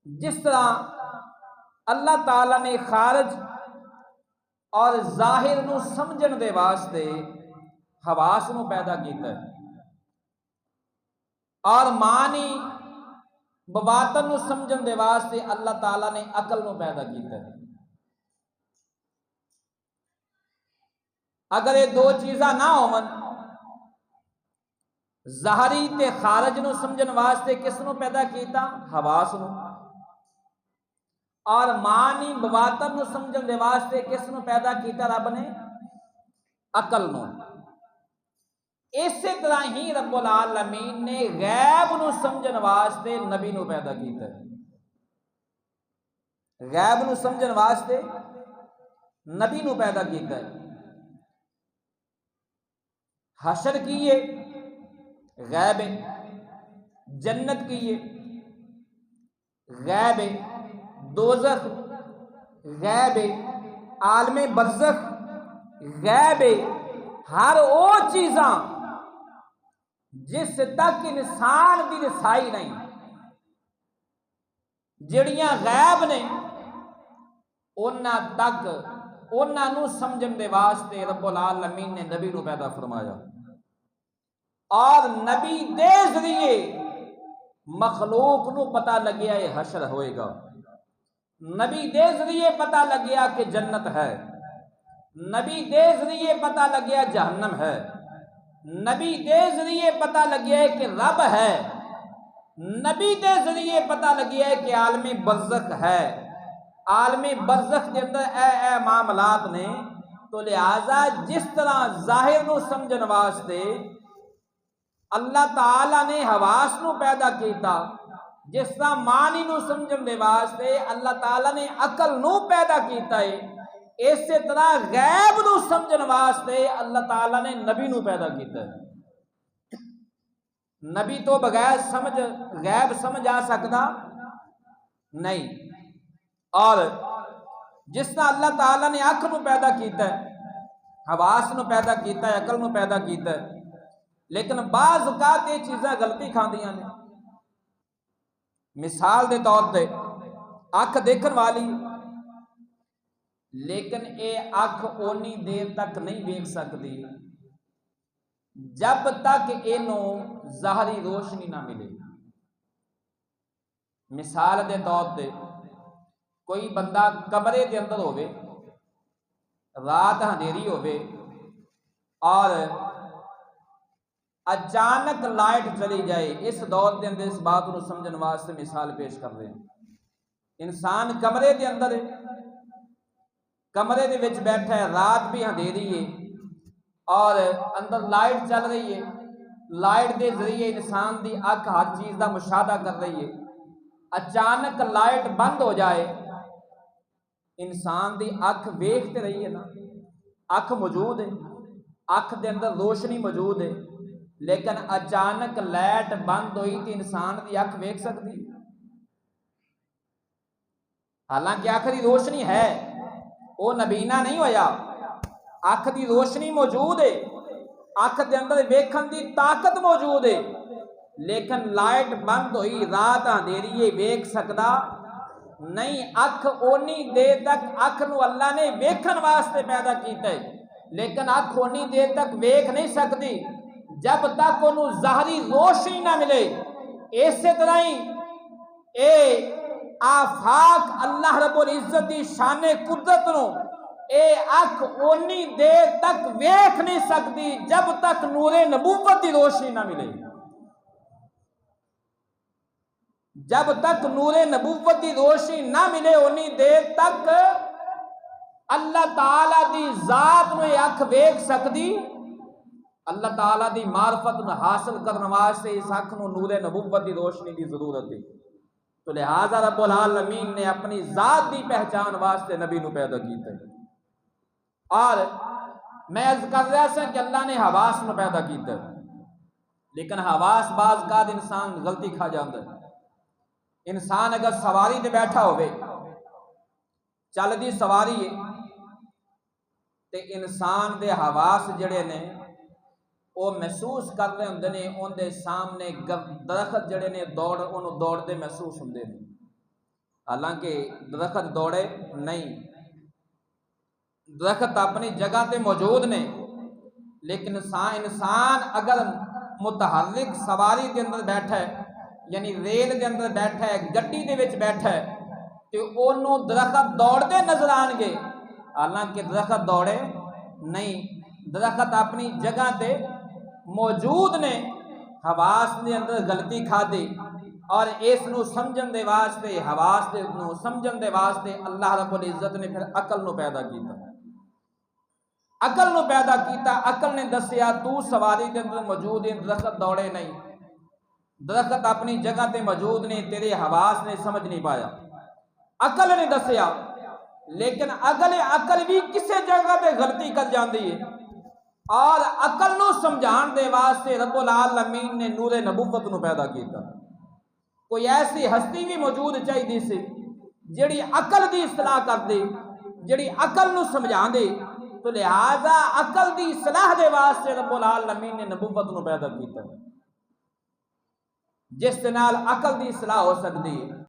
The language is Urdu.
جس طرح اللہ تعالیٰ نے خارج اور ظاہر نو سمجھن دے واسطے حواس نو پیدا کیتا ہے اور معنی بباطن نو سمجھن دے واسطے اللہ تعالیٰ نے عقل نو پیدا کیتا ہے۔ اگر یہ دو چیزاں نہ ہون، ظاہری تے خارج نو سمجھن واسطے کس نو پیدا کیتا؟ حواس نو، اور معنی بباطن نو سمجھن دے واسطے کس نو پیدا کیتا؟ رب نے عقل نو۔ اسی طرح ہی رب العالمین نے غیب نو سمجھن واسطے نبی نو پیدا کیتا ہے۔ غیب نو سمجھن واسطے نبی نو پیدا کیتا ہے۔ حشر کیے غیب ہے، جنت کیے غیب ہے، دوزخ غیب ہے، عالم برزخ غیب ہے۔ ہر وہ چیزاں جس تک انسان دی رسائی نہیں، جڑیاں غیب نے، انہاں تک انہاں نو سمجھن دے واسطے رب العالمین نے نبی نو پیدا فرمایا، اور نبی دے ذریعے مخلوق نو پتہ لگیا یہ حشر ہوئے گا، نبی دے ذریعے پتہ لگیا کہ جنت ہے، نبی دے ذریعے پتہ لگیا جہنم ہے، نبی دے ذریعے پتہ لگیا ہے کہ رب ہے، نبی دے ذریعے پتہ لگیا ہے کہ عالم برزخ ہے، عالم برزخ کے اندر اے معاملات نے۔ تو لہذا جس طرح ظاہر نو سمجھن واسطے اللہ تعالیٰ نے حواس نو پیدا کیتا، جس طرح معنی نو سمجھن دے واسطے اللہ تعالیٰ نے عقل نو پیدا کیتا ہے، اسی طرح غیب نو سمجھن واسطے اللہ تعالیٰ نے نبی نو پیدا کیتا ہے۔ نبی تو بغیر سمجھ غیب سمجھ آ سکتا نہیں، اور جس طرح اللہ تعالیٰ نے عقل نو پیدا کیتا ہے، حواس نو پیدا کیتا ہے، عقل نو پیدا کیتا ہے، لیکن بعض اوقات یہ چیزاں غلطی کھاندیاں نے۔ مثال دے طور تے اکھ دیکھن والی، لیکن اے اکھ اونی دیر تک نہیں دیکھ سکتی جب تک اینوں ظاہری روشنی نہ ملے۔ مثال دے طور تے کوئی بندہ کمرے دے اندر ہوئے، رات اندھیری ہوئے، اور اچانک لائٹ چلی جائے، اس دور دے اندر اس بات کو سمجھن واسطے مثال پیش کر رہے ہیں۔ انسان کمرے دے اندر ہے، کمرے دے وچ بیٹھا ہے، رات بھی اندھیری ہے اور اندر لائٹ چل رہی ہے، لائٹ دے ذریعے انسان دی اکھ ہر چیز دا مشاہدہ کر رہی ہے۔ اچانک لائٹ بند ہو جائے، انسان دی اکھ ویکھتے رہی ہے نا، اکھ موجود ہے، اکھ دے اندر روشنی موجود ہے، لیکن اچانک لائٹ بند ہوئی تو انسان دی اکھ ویکھ سکتی، حالانکہ اکھ دی روشنی ہے، وہ نبینا نہیں ہویا، اکھ دی روشنی موجود ہے، اکھ دے اندر ویکھن دی طاقت موجود ہے، لیکن لائٹ بند ہوئی، رات اندھیری ویکھ سکدا نہیں۔ اکھ اونی دیر تک اکھ نو اللہ نے ویکھن واسطے پیدا کیتا ہے، لیکن اکھ اونی دیر تک ویکھ نہیں سکتی جب تک انہوں ظاہری روشنی نہ ملے۔ اسی طرح ہی اے آفاق اللہ رب العزت دی شان قدرت نو اے اکھ اونی دیر تک ویکھ نہیں سکتی جب تک نور نبوت دی روشنی نہ ملے۔ جب تک نور نبوت دی روشنی نہ ملے اونی دیر تک اللہ تعالیٰ دی ذات نو اکھ ویکھ سکتی، اللہ تعالیٰ دی معرفت نو حاصل کرنے واسطے اس اکھ نو نور نبوت دی روشنی دی ضرورت ہے۔ تو لہذا رب العالمین نے اپنی ذات دی پہچان واسطے نبی نو پیدا کیتا ہے۔ اور میں عرض کر رہا سا کہ اللہ نے حواس نو پیدا کیتا ہے، لیکن حواس بعض کا انسان غلطی کھا جاتا ہے۔ انسان اگر سواری تے بیٹھا ہوئے، چل دی سواری ہے، تے انسان دے حواس جڑے نے وہ محسوس کر رہے ہوندے نے، ان دے سامنے درخت جڑے نے دوڑ انہوں دوڑ دے محسوس ہوندے نے، حالانکہ درخت دوڑے نہیں، درخت اپنی جگہ تے موجود نے، لیکن انسان اگر متحرک سواری کے اندر بیٹھا ہے، یعنی ریل کے اندر بیٹھا ہے، گڈی دے وچ بیٹھا ہے، تو انہوں درخت دوڑتے نظر آن گے، حالانکہ درخت دوڑے نہیں، درخت اپنی جگہ تے موجود نے، حواس نے اندر غلطی کھا دی، اور اس نو سمجھن دے واسطے، حواس دے نو سمجھن دے واسطے اللہ رب العزت نے پھر عقل نو پیدا کیتا، عقل نو پیدا کیتا، عقل نے دسیا تو سواری دے اندر موجود ہے، درخت دوڑے نہیں، درخت اپنی جگہ تے موجود نہیں، تیرے حواس نے سمجھ نہیں پایا، عقل نے دسیا، لیکن عقل بھی کسے جگہ تے غلطی کر جاندی ہے، اور عقل نو سمجھان دے واسطے رب العالمین نے نور نبوت نو پیدا کیتا، کوئی ایسی ہستی بھی موجود چاہیے سی جڑی عقل دی اصلاح کر دے، جڑی عقل نو سمجھا دے، تو لہذا عقل دی اصلاح دے واسطے رب العالمین نے نبوت نو پیدا کیتا، جس نال عقل دی اصلاح ہو سکتی ہے۔